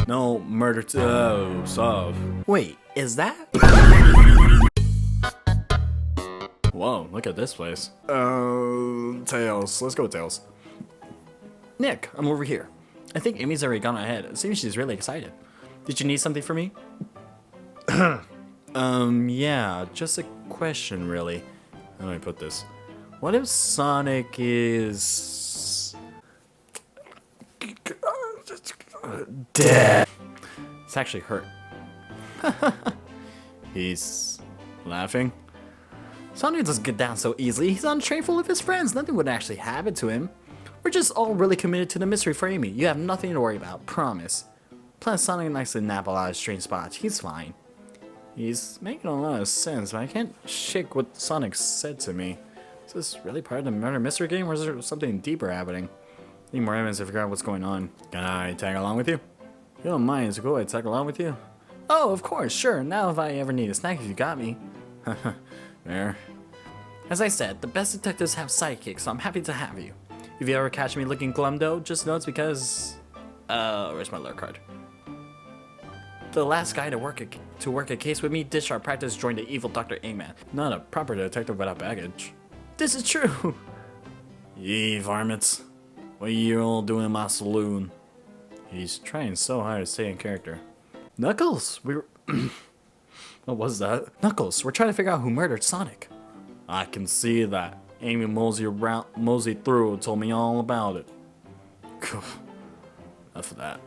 No, murder solve. Wait, is that? Whoa, look at this place. Tails. Let's go with Tails. Nick, I'm over here. I think Amy's already gone ahead. It seems she's really excited. Did you need something from me? Yeah, just a question, really. How do I put this? What if Sonic is... dead? It's actually hurt. He's laughing? Sonic doesn't get down so easily. He's on a train full of his friends. Nothing would actually happen to him. We're just all really committed to the mystery for Amy. You have nothing to worry about, promise. Plus, Sonic likes to nap a lot of strange spots. He's fine. He's making a lot of sense, but I can't shake what Sonic said to me. Is this really part of the murder mystery game, or is there something deeper happening? Need more evidence to figure out what's going on. Can I tag along with you? If you don't mind, it's cool I tag along with you. Oh, of course, sure. Now if I ever need a snack, if you got me. There. As I said, the best detectives have sidekicks, so I'm happy to have you. If you ever catch me looking glum though, just know it's because... where's my alert card? The last guy to work a case with me ditched our practice, joined the evil Dr. Eggman. Not a proper detective without baggage. This is true! Ye varmints. What are you all doing in my saloon? He's trying so hard to stay in character. Knuckles! We were... What was that? Knuckles, we're trying to figure out who murdered Sonic. I can see that. Amy moseyed through and told me all about it. Enough of that.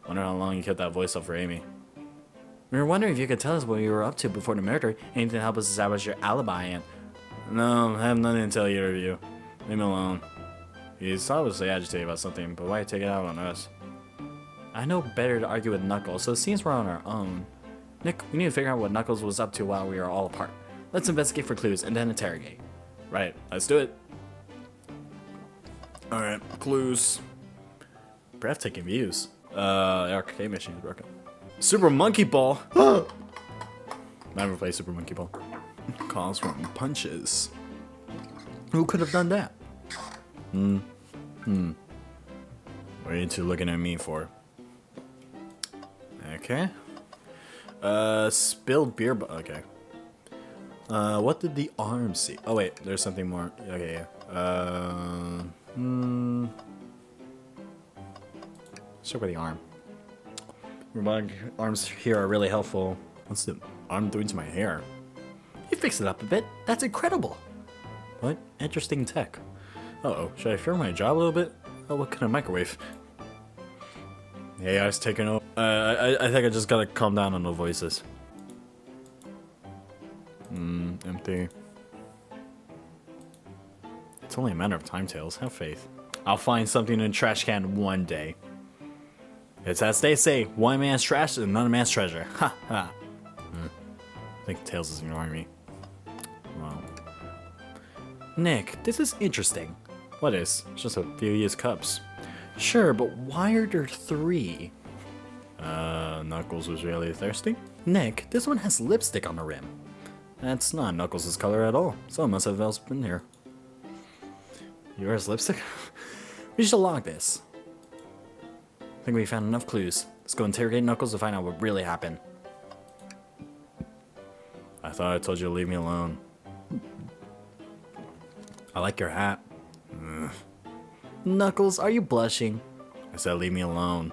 Wonder how long you kept that voice up for Amy. We were wondering if you could tell us what you were up to before the murder, anything to help us establish your alibi and... No, I have nothing to tell either of you. Leave me alone. He's obviously agitated about something, but why take it out on us? I know better to argue with Knuckles, so it seems we're on our own. Nick, we need to figure out what Knuckles was up to while we were all apart. Let's investigate for clues and then interrogate. Right, let's do it. Alright, clues. Breathtaking views. The arcade machine is broken. Super Monkey Ball! Never play Super Monkey Ball. Calls from punches. Who could have done that? What are you two looking at me for? Okay. Spilled beer okay. What did the arm see? Oh wait, there's something more. Okay, yeah. Start with the arm. Robotic arms here are really helpful. What's the arm doing to my hair? You fixed it up a bit. That's incredible. What? Interesting tech. Uh-oh, should I fear my job a little bit? Oh, what kind of microwave? Hey, I was taking over. I think I just gotta calm down on the voices. Empty. It's only a matter of time, Tails. Have faith. I'll find something in a trash can one day. It's as they say, one man's trash is another man's treasure. Ha ha. I think Tails is ignoring me. Wow. Nick, this is interesting. What is? It's just a few used cups. Sure, but why are there 3? Knuckles was really thirsty? Nick, this one has lipstick on the rim. That's not Knuckles' color at all. Someone must have else been here. Yours lipstick? We should log this. I think we found enough clues. Let's go interrogate Knuckles to find out what really happened. I thought I told you to leave me alone. I like your hat. Ugh. Knuckles, are you blushing? I said leave me alone.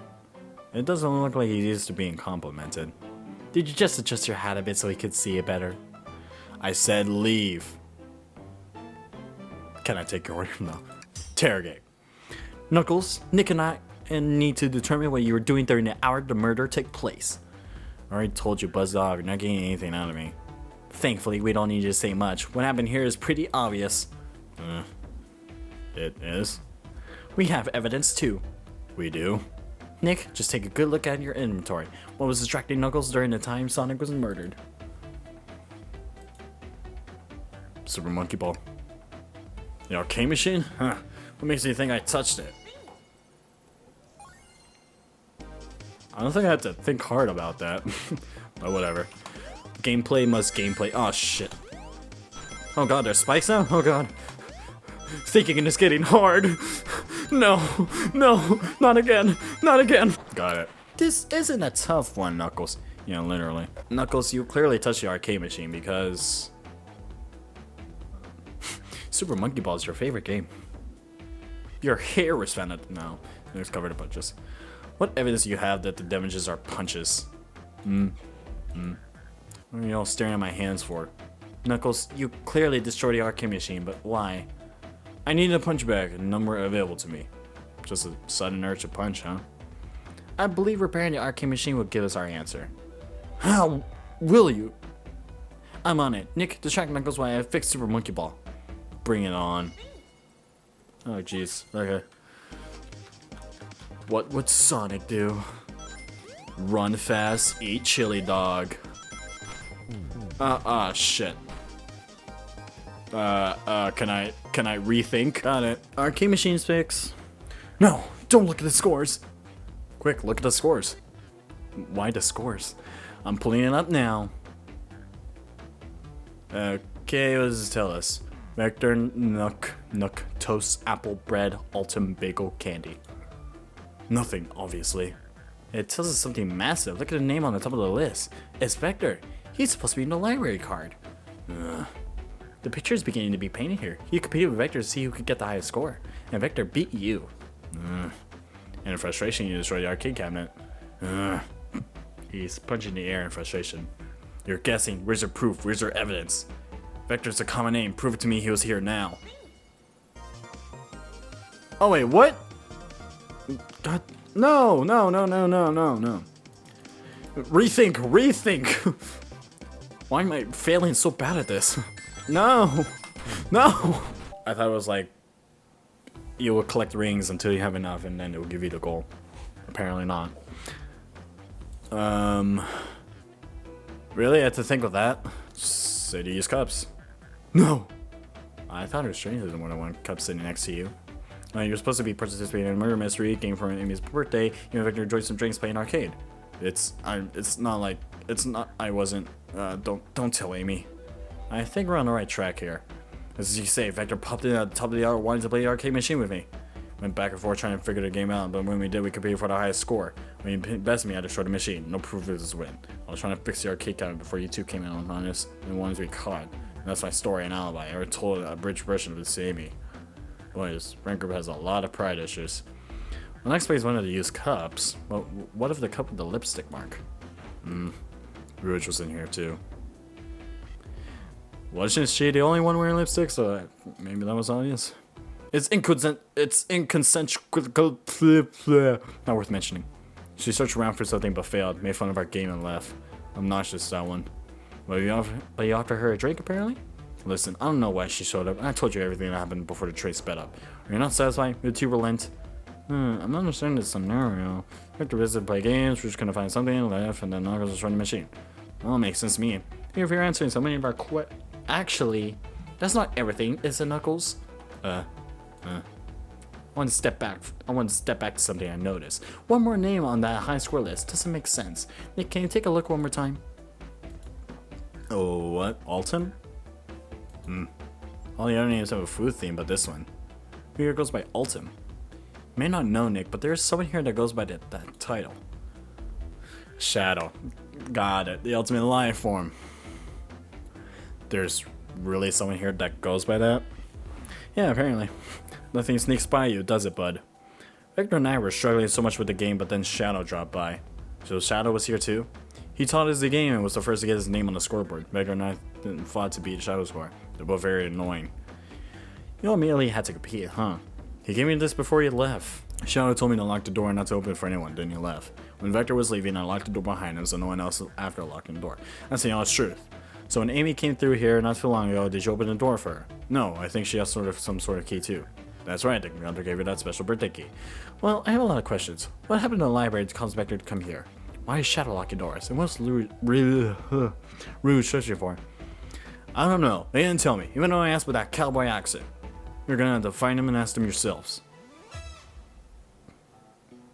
It doesn't look like he's used to being complimented. Did you just adjust your hat a bit so he could see it better? I said leave. Can I take your order? No. Interrogate. Knuckles, Nick and I need to determine what you were doing during the hour the murder took place. I already told you, buzzed off. You're not getting anything out of me. Thankfully, we don't need you to say much. What happened here is pretty obvious. It is. We have evidence too. We do. Nick, just take a good look at your inventory. What was distracting Knuckles during the time Sonic was murdered? Super Monkey Ball. The arcade machine? Huh. What makes you think I touched it? I don't think I had to think hard about that. But whatever. Gameplay must gameplay. Oh shit. Oh god, there's spikes now? Oh god. Thinking is getting hard. No, no, not again, not again. Got it. This isn't a tough one, Knuckles. Yeah, literally. Knuckles, you clearly touched the arcade machine because... Super Monkey Ball is your favorite game. Your hair was found at... No, it was covered in punches. What evidence do you have that the damages are punches? What are you all staring at my hands for? Knuckles, you clearly destroyed the arcade machine, but why? I need a punch bag, a number available to me. Just a sudden urge to punch, huh? I believe repairing the arcade machine will give us our answer. How will you? I'm on it. Nick, distract Knuckles while I fix Super Monkey Ball. Bring it on. Oh, jeez. Okay. What would Sonic do? Run fast, eat chili dog. Shit. Can I rethink on it? Arcade machines fix. No, don't look at the scores. Quick, look at the scores. Why the scores? I'm pulling it up now. Okay, what does it tell us? Vector, Nook, Toast, Apple, Bread, Ultim, Bagel, Candy. Nothing, obviously. It tells us something massive. Look at the name on the top of the list. It's Vector. He's supposed to be in the library card. The picture is beginning to be painted here. You competed with Vector to see who could get the highest score. And Vector beat you. And in frustration, you destroyed the arcade cabinet. He's punching the air in frustration. You're guessing. Where's your proof? Where's your evidence? Vector's a common name. Prove it to me he was here now. Oh wait, what? God, no. Rethink. Why am I failing so bad at this? No. I thought it was like, you will collect rings until you have enough and then it will give you the goal. Apparently not. Really? I had to think of that? City use cups. No! I thought it was stranger than when I want cups sitting next to you. You're supposed to be participating in a murder mystery game for Amy's birthday. You and Victor enjoyed some drinks playing arcade. It's not, I wasn't, don't tell Amy. I think we're on the right track here. As you say, Vector popped in at the top of the hour wanting to play the arcade machine with me. Went back and forth trying to figure the game out, but when we did, we competed for the highest score. When you bested me, I destroyed the machine. No proof of this win. I was trying to fix the arcade cabinet before you two came in on this and wanted to be caught. And that's my story and alibi. I ever told a abridged version of it to Amy. Boy, this friend group has a lot of pride issues. The next place wanted to use cups. Well, what if the cup with the lipstick mark? Rouge was in here too. Wasn't she the only one wearing lipstick? So maybe that was obvious. It's inconsequential. Not worth mentioning. She searched around for something but failed. Made fun of our game and left. Obnoxious, that one. But you offered her a drink apparently? Listen, I don't know why she showed up. I told you everything that happened before the train sped up. Are you not satisfied? You're too relent. I'm not understanding this scenario. We have to visit play games, we're just gonna find something, left, and then Knuckles is running the machine. Well, makes sense to me. If you're answering so many of our Actually, that's not everything, is it, Knuckles? I want to step back to something I noticed. One more name on that high score list doesn't make sense. Nick, can you take a look one more time? Oh, what? Alton? All the other names have a food theme, but this one. Who here goes by Alton? You may not know, Nick, but there's someone here that goes by that title. Shadow. Got it. The ultimate life form. There's really someone here that goes by that? Yeah, apparently. Nothing sneaks by you, does it, bud? Victor and I were struggling so much with the game, but then Shadow dropped by. So Shadow was here too? He taught us the game and was the first to get his name on the scoreboard. Victor and I fought to beat Shadow's score. They're both very annoying. You immediately had to compete, huh? He gave me this before he left. Shadow told me to lock the door and not to open it for anyone, then he left. When Vector was leaving, I locked the door behind him so no one else after locking the door. That's the honest truth. So when Amy came through here not too long ago, did you open the door for her? No, I think she has some sort of key too. That's right, the grandmother gave her that special birthday key. Well, I have a lot of questions. What happened to the library to cause Vector to come here? Why is Shadow locking doors? And what's Rouge searching for? I don't know. They didn't tell me, even though I asked with that cowboy accent. You're gonna have to find him and ask them yourselves.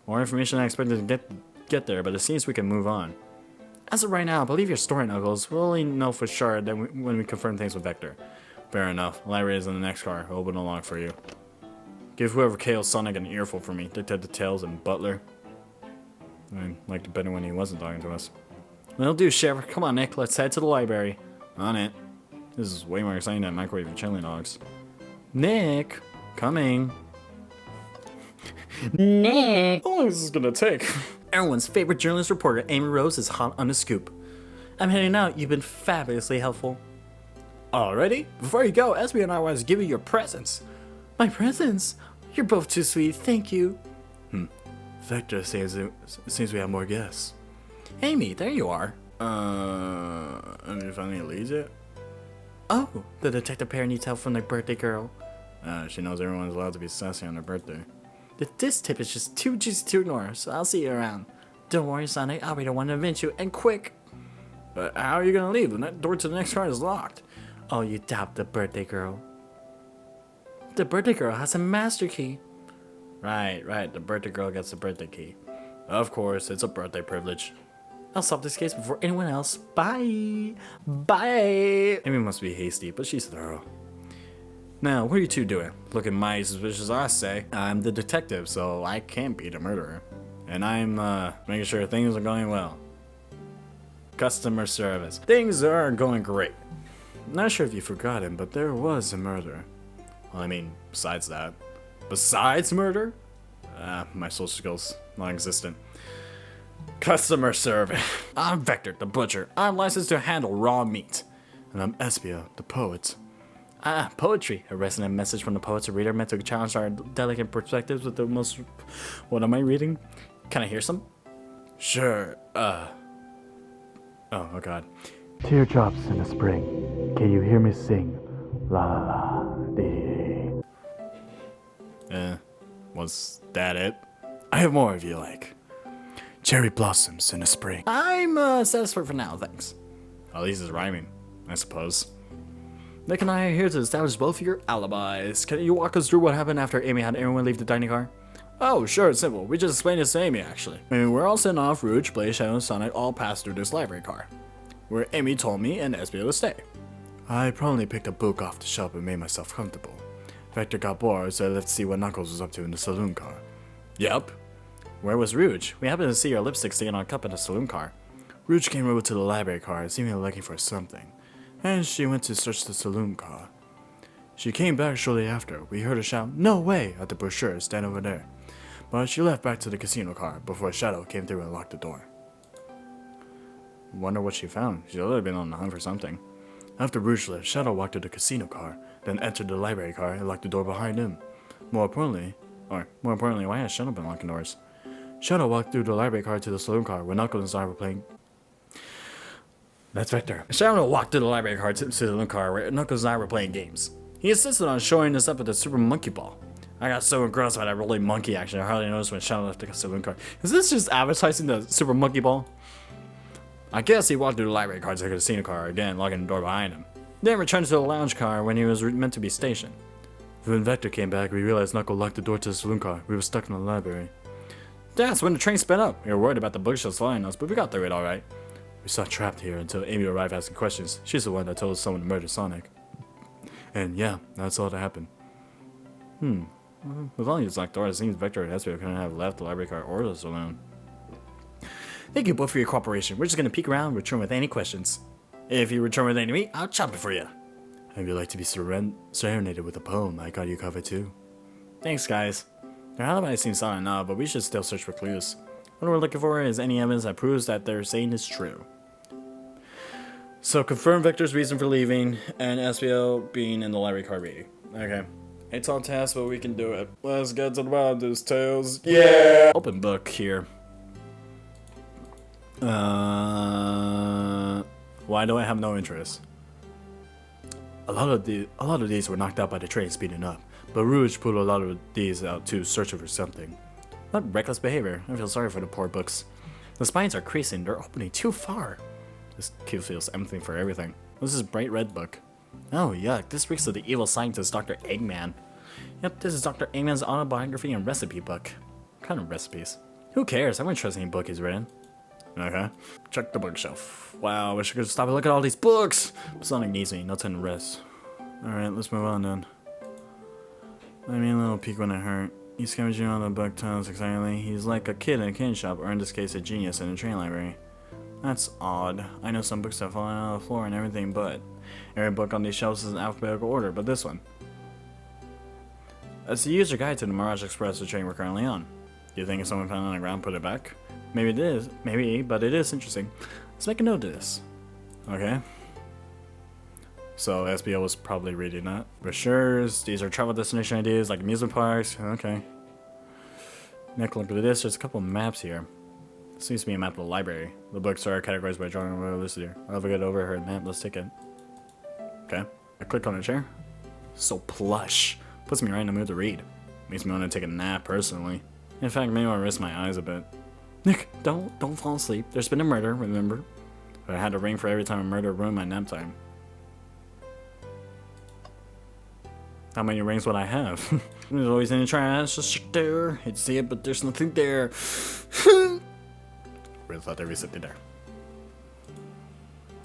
More information I expected to get there, but it seems we can move on. As of right now, believe your story, Knuckles. We'll only know for sure when we confirm things with Vector. Fair enough. Library is in the next car. I'll open the lock for you. Give whoever KO'd Sonic an earful for me. Dictate the Tails and Butler. I liked it better when he wasn't talking to us. That'll do, Sheriff. Come on, Nick. Let's head to the library. On it. This is way more exciting than microwave and chili dogs. Nick! Coming. Nick! How long is this gonna take? Everyone's favorite journalist reporter, Amy Rose, is hot on the scoop. I'm heading out. You've been fabulously helpful. Already? Before you go, SB and I want to give you your presents. My presents? You're both too sweet. Thank you. Vector seems we have more guests. Amy, there you are. Have you found any leads yet? Oh, the detective pair needs help from their birthday girl. She knows everyone's allowed to be sassy on their birthday. This tip is just too juicy to ignore, so I'll see you around. Don't worry, Sonic. I'll be the one to avenge you, and quick. But how are you gonna leave? The door to the next car is locked. Oh, you doubt the birthday girl. The birthday girl has a master key. Right. The birthday girl gets the birthday key. Of course, it's a birthday privilege. I'll solve this case before anyone else. Bye. Bye. Amy must be hasty, but she's thorough. Now, what are you two doing? Looking mighty suspicious, I say. I'm the detective, so I can't be the murderer. And I'm, making sure things are going well. Customer service. Things are going great. Not sure if you've forgotten, but there was a murder. Well, I mean, besides that. Besides murder? My social skills, non-existent. Customer service. I'm Vector, the butcher. I'm licensed to handle raw meat. And I'm Espia, the poet. Poetry. A resonant message from the poet's reader meant to challenge our delicate perspectives with the most... What am I reading? Can I hear some? Sure, Oh god. Teardrops in the spring. Can you hear me sing? La la la, dee dee. Was that it? I have more if you like. Cherry blossoms in the spring. I'm satisfied for now, thanks. At least it's rhyming, I suppose. Nick and I are here to establish both of your alibis. Can you walk us through what happened after Amy had everyone leave the dining car? Oh, sure, it's simple. We just explained this to Amy, actually. I mean, we're all sitting off, Rouge, Blaze, Shadow, and Sonic all passed through this library car, where Amy told me and SBO to stay. I promptly picked a book off the shelf and made myself comfortable. Vector got bored, so I left to see what Knuckles was up to in the saloon car. Yep. Where was Rouge? We happened to see her lipstick sticking on a cup in the saloon car. Rouge came over to the library car, seemingly looking for something, and she went to search the saloon car. She came back shortly after. We heard her shout, "No way!" at the brochure stand over there. But she left back to the casino car before Shadow came through and locked the door. Wonder what she found. She'd already been on the hunt for something. After Rouge left, Shadow walked to the casino car, then entered the library car and locked the door behind him. More importantly, why has Shadow been locking doors? Shadow walked through the library car to the saloon car where Knuckles and Zai were playing. That's Vector. Shadow walked through the library car to the saloon car where Knuckles and I were playing games. He insisted on showing us up at the Super Monkey Ball. I got so engrossed by that rolling monkey action I hardly noticed when Shadow left the saloon car. Is this just advertising the Super Monkey Ball? I guess he walked through the library car to the casino car again, locking the door behind him. Then returned to the lounge car when he was meant to be stationed. When Vector came back, we realized Knuckles locked the door to the saloon car. We were stuck in the library. That's when the train sped up. We were worried about the bookshelves flying us, but we got through it alright. We sat trapped here until Amy arrived asking questions. She's the one that told us someone murdered Sonic. And yeah, that's all that happened. With all these locked doors, it seems Vector and Espio couldn't have left the library car or the saloon. Thank you both for your cooperation. We're just gonna peek around and return with any questions. If you return with any meat, I'll chop it for you. If you'd like to be serenaded with a poem, I got you covered too. Thanks, guys. Their alibi seems solid enough, but we should still search for clues. What we're looking for is any evidence that proves that they're saying is true. So confirm Vector's reason for leaving, and SBO being in the library car reading. Okay. It's on task, but we can do it. Let's get to the bottom of this, Tails. Yeah! Open book here. Why do I have no interest? A lot of these were knocked out by the train speeding up, but Rouge put a lot of these out too, searching for something. Not reckless behavior. I feel sorry for the poor books. The spines are creasing. They're opening too far. This kid feels empty for everything. This is a bright red book. Oh yuck! This reeks of the evil scientist, Dr. Eggman. Yep, this is Dr. Eggman's autobiography and recipe book. What kind of recipes? Who cares? I wouldn't trust any book he's written. Okay. Check the bookshelf. Wow, I wish I could stop and look at all these books! Sonic needs me, no time to rest. Alright, let's move on then. I mean, a little peek when it hurt. He's scavenging on the book titles excitedly. He's like a kid in a candy shop, or in this case, a genius in a train library. That's odd. I know some books have fallen out of the floor and everything, but every book on these shelves is in alphabetical order, but this one. It's the user guide to the Mirage Express, the train we're currently on. Do you think if someone found it on the ground put it back? Maybe it is. Maybe, but it is interesting. Let's make a note of this. Okay. So SBO was probably reading that. Brochures, these are travel destination ideas like amusement parks. Okay. Next look at this, there's a couple of maps here. This seems to be a map of the library. The books are categorized by drawing on the list here. I'll have a good overhead map, let's take it. Okay. I click on a chair. So plush. Puts me right in the mood to read. Makes me want to take a nap personally. In fact, maybe I'll rest my eyes a bit. Nick, don't fall asleep. There's been a murder, remember? But I had to ring for every time a murder ruined my nap time. How many rings would I have? There's always in the trash, just there. Hate to see it, but there's nothing there. Really thought there'd be something there.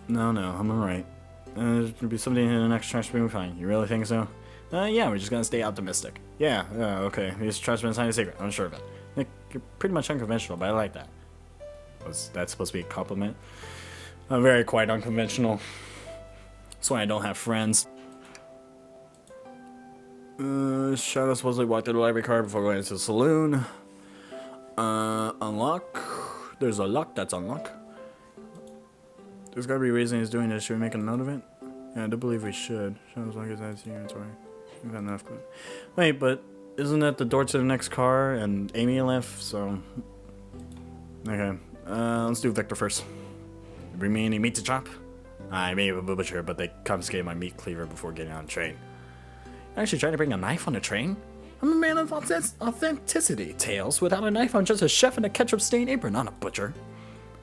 No, I'm alright. There'll be something in the next trash bin, fine. You really think so? Yeah, we're just gonna stay optimistic. Yeah, okay. These trash bins hide a secret, I'm sure of it. Nick, you're pretty much unconventional, but I like that. Was that supposed to be a compliment? I'm very quite unconventional. That's why I don't have friends. Shadow supposedly walked through the library car before going into the saloon. Unlock. There's a lock that's unlocked. There's gotta be a reason he's doing this. Should we make a note of it? Yeah, I do believe we should. Shadow's lock is added to your inventory. We've got enough clue. Wait, but isn't that the door to the next car and Amy left? So. Okay. Let's do Victor first. You bring me any meat to chop? I may have a butcher, but they confiscated my meat cleaver before getting on the train. Actually trying to bring a knife on a train? I'm a man of authenticity, Tails. Without a knife, I'm just a chef in a ketchup-stained apron, not a butcher.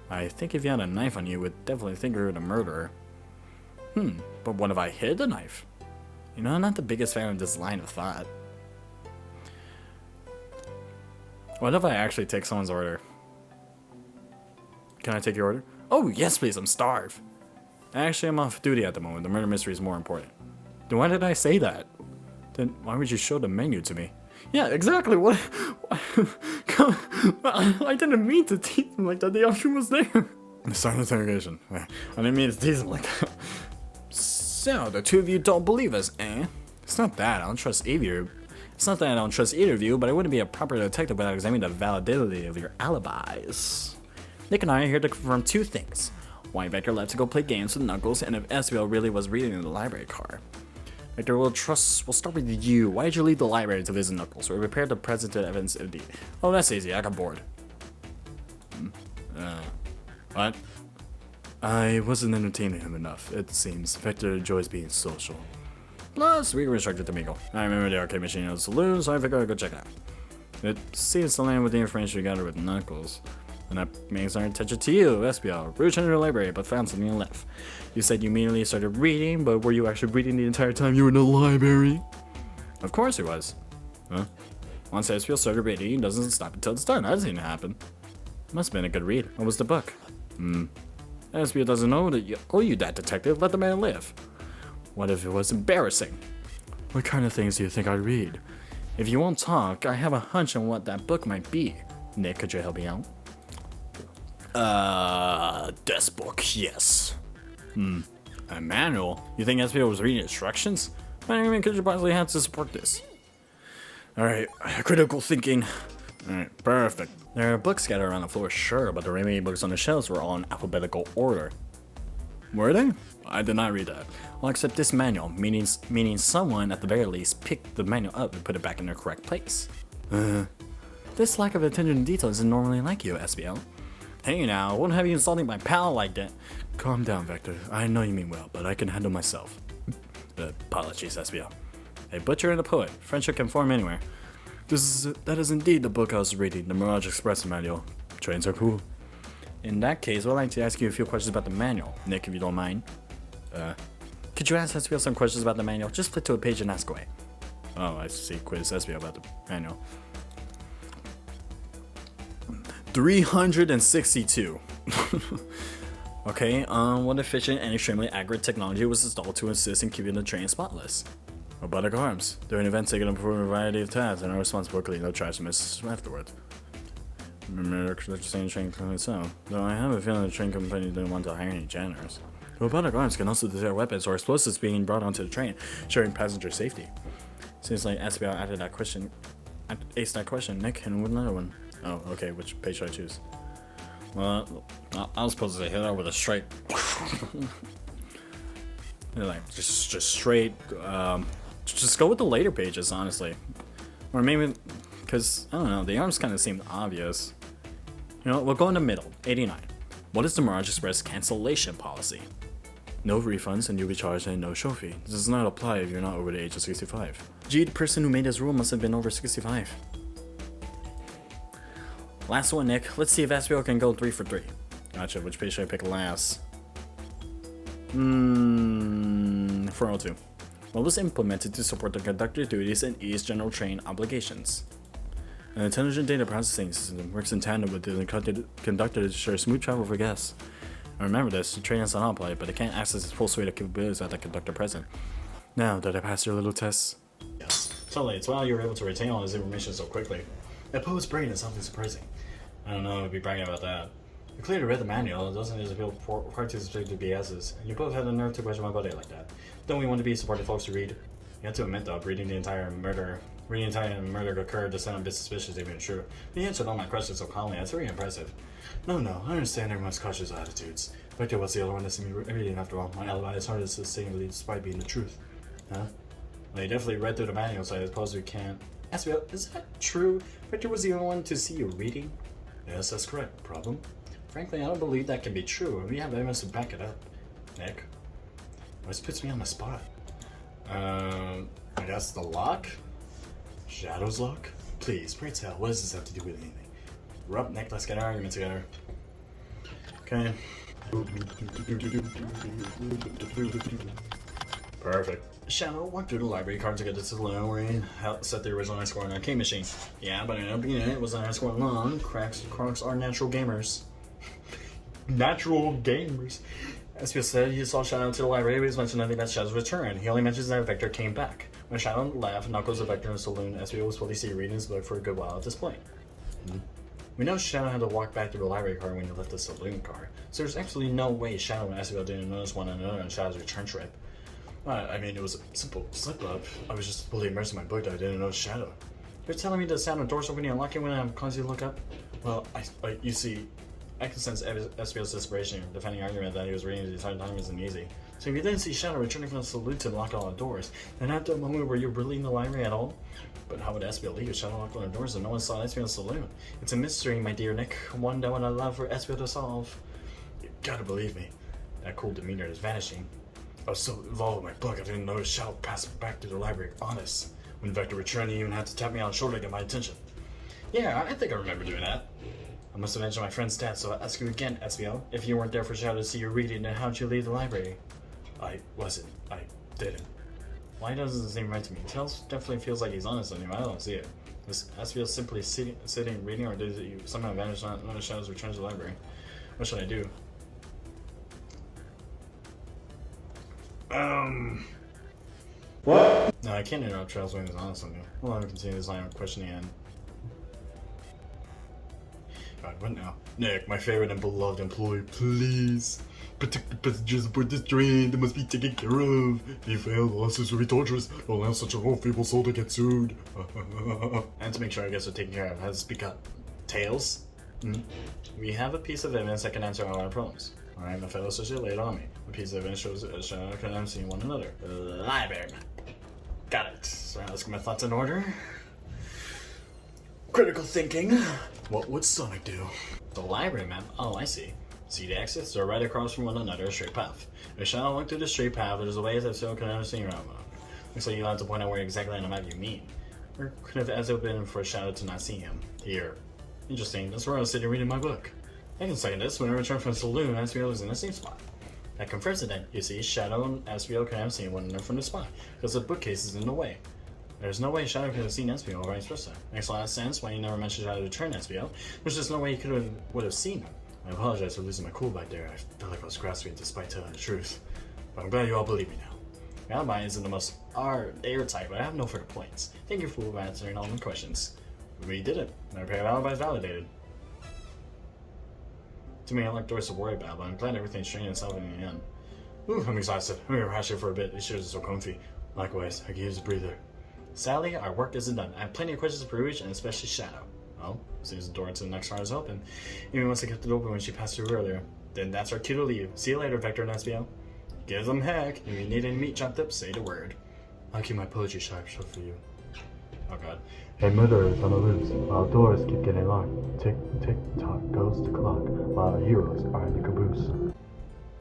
I think if you had a knife on you, would definitely think you're the murderer. But what if I hid the knife? You know, I'm not the biggest fan of this line of thought. What if I actually take someone's order? Can I take your order? Oh, yes, please, I'm starved. Actually, I'm off duty at the moment. The murder mystery is more important. Then why did I say that? Then why would you show the menu to me? Yeah, exactly. What? I didn't mean to tease him like that. The option was there. Silent interrogation. I didn't mean to tease him like that. So, the two of you don't believe us, eh? It's not that I don't trust either. It's not that I don't trust either of you, but I wouldn't be a proper detective without examining the validity of your alibis. Nick and I are here to confirm two things. Why Becker left to go play games with Knuckles, and if SBL really was reading in the library car. Victor, we'll start with you. Why did you leave the library to visit Knuckles? We're prepared to present the evidence indeed. Oh, that's easy. I got bored. What? I wasn't entertaining him enough, it seems. Victor enjoys being social. Plus, we were instructed to mingle. I remember the arcade machine in the saloon, so I figured I'd go check it out. It seems to land with the information we gathered with Knuckles. And that makes our attention to you, SBL. Root into the library, but found something and left. You said you immediately started reading, but were you actually reading the entire time you were in the library? Of course he was. Huh? Once SBL started reading, he doesn't stop until it's done. That didn't happen. Must have been a good read. What was the book? SBL doesn't know that you owe you that, detective. Let the man live. What if it was embarrassing? What kind of things do you think I read? If you won't talk, I have a hunch on what that book might be. Nick, could you help me out? This book, yes. A manual? You think SBO was reading instructions? What argument could you possibly have to support this? Alright, critical thinking. Alright, perfect. There are books scattered around the floor, sure, but the remaining books on the shelves were all in alphabetical order. Were they? I did not read that. Well, except this manual, meaning someone, at the very least, picked the manual up and put it back in their correct place. This lack of attention to detail isn't normally like you, SBL. Hey now, I won't have you insulting my pal like that. Calm down, Vector. I know you mean well, but I can handle myself. Apologies, SBL. A butcher and a poet. Friendship can form anywhere. That is indeed the book I was reading, the Mirage Express manual. Trains are cool. In that case, I'd like to ask you a few questions about the manual, Nick, if you don't mind. Could you ask SBL some questions about the manual? Just flip to a page and ask away. Oh, I see. Quiz SBL about the manual. 362. Okay, what efficient and extremely accurate technology was installed to assist in keeping the train spotless? Robotic arms. During events, they can perform a variety of tasks and are responsible for cleaning up trash and messes afterwards. Remember the same train company itself, though I have a feeling the train company didn't want to hire any janitors. Robotic arms can also detect weapons or explosives being brought onto the train, ensuring passenger safety. Seems like SBL added that question, aced that question. Nick, and another one. Oh, okay, which page should I choose? Well, I was supposed to hit her with a straight... like, just straight, just go with the later pages, honestly. Or maybe, because, I don't know, the arms kind of seemed obvious. You know, we'll go in the middle, 89. What is the Mirage Express cancellation policy? No refunds and you'll be charged a no-show fee. This does not apply if you're not over the age of 65. Gee, the person who made this rule must have been over 65. Last one, Nick. Let's see if SBO can go 3 for 3. Gotcha, which page should I pick last? 402. What was implemented to support the conductor duties and ease general train obligations? An intelligent data processing system works in tandem with the conductor to ensure smooth travel for guests. I remember this, the train is on autopilot, but it can't access its full suite of capabilities without the conductor present. Now, did I pass your little test? Yes. Totally, it's why you were able to retain all this information so quickly. That poet's brain is something surprising. I don't know, I'd be bragging about that. You clearly read the manual, it doesn't need to feel far too specific to BS's, and you both had the nerve to question my buddy like that. Don't we want to be supportive folks to read? You have to admit though, reading the entire murder occurred to sound a bit suspicious even true. But you answered all my questions so calmly, that's very impressive. No, I understand everyone's cautious attitudes. Victor was the other one to see me reading after all. My alibi is hard to sustain despite being the truth. Huh? Well, you definitely read through the manual, so I suppose we can't. SBO, is that true? Victor was the only one to see you reading? Yes, that's correct. Problem? Frankly, I don't believe that can be true, and we have evidence to back it up. Nick? This puts me on the spot. I guess the lock? Shadow's lock? Please, pray tell, what does this have to do with anything? We're up, Nick, let's get an argument together. Okay. Perfect. Shadow walked through the library card to get to the saloon where he set the original high score on an arcade machine. Yeah, but in it was an high score long. Crocs are natural gamers. Natural gamers. As Phil said, he saw Shadow to the library, but he's mentioned nothing about Shadow's return. He only mentions that Vector came back. When Shadow left, Knuckles and Vector in the saloon, SBO was fully seated reading his book for a good while at this point. We know Shadow had to walk back through the library car when he left the saloon car, so there's absolutely no way Shadow and SBO didn't notice one another on Shadow's return trip. I mean, it was a simple slip-up. I was just fully immersed in my book that I didn't notice Shadow. You're telling me the sound of doors opening and locking when I'm constantly look up? Well, you see, I can sense SBO's desperation. Defending argument that he was reading the entire time isn't easy. So if you didn't see Shadow returning from the saloon to lock all the doors, then at the moment were you really in the library at all? But how would SBO leave if Shadow locked all the doors and no one saw SBO in the saloon? It's a mystery, my dear Nick, one that I would love for SBO to solve. You gotta believe me. That cool demeanor is vanishing. I was so involved with my book, I didn't notice Shadow passed back to the library, honest. When Vector returned, he even had to tap me on the shoulder to get my attention. Yeah, I think I remember doing that. I must have mentioned my friend's dad, so I'll ask you again, SBO. If you weren't there for Shadow to see you reading, then how'd you leave the library? I wasn't. I didn't. Why doesn't it seem right to me? Tails definitely feels like he's honest on him. I don't see it. Is SBO simply sitting reading, or did you somehow vanish on Shadow's return to the library? What should I do? What? No, I can't interrupt Charles when he's honest on me. Well, I'm continue this line of questioning and... God, what now? Nick, my favorite and beloved employee, please. Protect the passengers aboard this train. They must be taken care of. If you fail, the losses will be torturous. Don't allow such a whole feeble soul to get sued. And to make sure our guests are taken care of, how to speak up. Tails? We have a piece of evidence that can answer all our problems. Alright, my fellow associate laid on me. A piece of evidence shows that Shadow and I have seen one another. Library. Got it. So let's get my thoughts in order. Critical thinking. What would Sonic do? The library map? Oh, I see. See the exits? They're right across from one another, a straight path. If Shadow went through the straight path, there's a way that Shadow can understand around. Looks like you'll have to point out where exactly on the map you mean. Where could have as it been for Shadow to not see him? Here. Interesting. That's where I was sitting reading my book. I can second this. When I returned from the saloon, SBO was in the same spot. That confirms it then. You see, Shadow and SBO can have seen one another from the spot, because the bookcase is in the way. There's no way Shadow could have seen SBO or vice versa. Makes a lot of sense why you never mentioned Shadow to return SBO. There's just no way he would have seen him. I apologize for losing my cool back there. I felt like I was grasping despite telling the truth. But I'm glad you all believe me now. My alibi isn't the most airtight, but I have no further complaints. Thank you for answering all my questions. We did it. My pair of alibis validated. Too many unlocked doors to worry about, but I'm glad everything's straightened itself in the end. Ooh, I'm exhausted. I'm gonna crash here for a bit. These chairs are so comfy. Likewise, I could use a breather. Sadly, our work isn't done. I have plenty of questions to Peruge, and especially Shadow. Well, seems the door to the next car is open. Even once I kept it open when she passed through earlier. Then that's our cue to leave. See you later, Vector and SBO. Give them heck. If you need any meat chopped up, say the word. I'll keep my poetry sharp for you. Oh god. A murderer is on the loose, while doors keep getting locked. Tick, tick, tock goes the clock, while our heroes are in the caboose.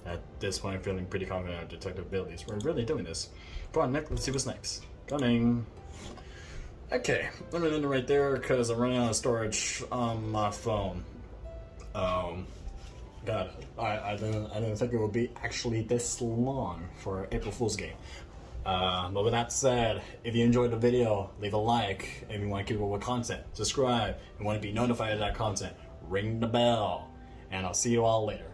At this point, I'm feeling pretty confident in our detective abilities. We're really doing this. Go on, Nick, let's see what's next. Coming. Okay, I'm gonna end it right there because I'm running out of storage on my phone. God, I didn't think it would be actually this long for April Fool's game. But with that said, if you enjoyed the video, leave a like. If you want to keep up with content, subscribe. If you want to be notified of that content, ring the bell. And I'll see you all later.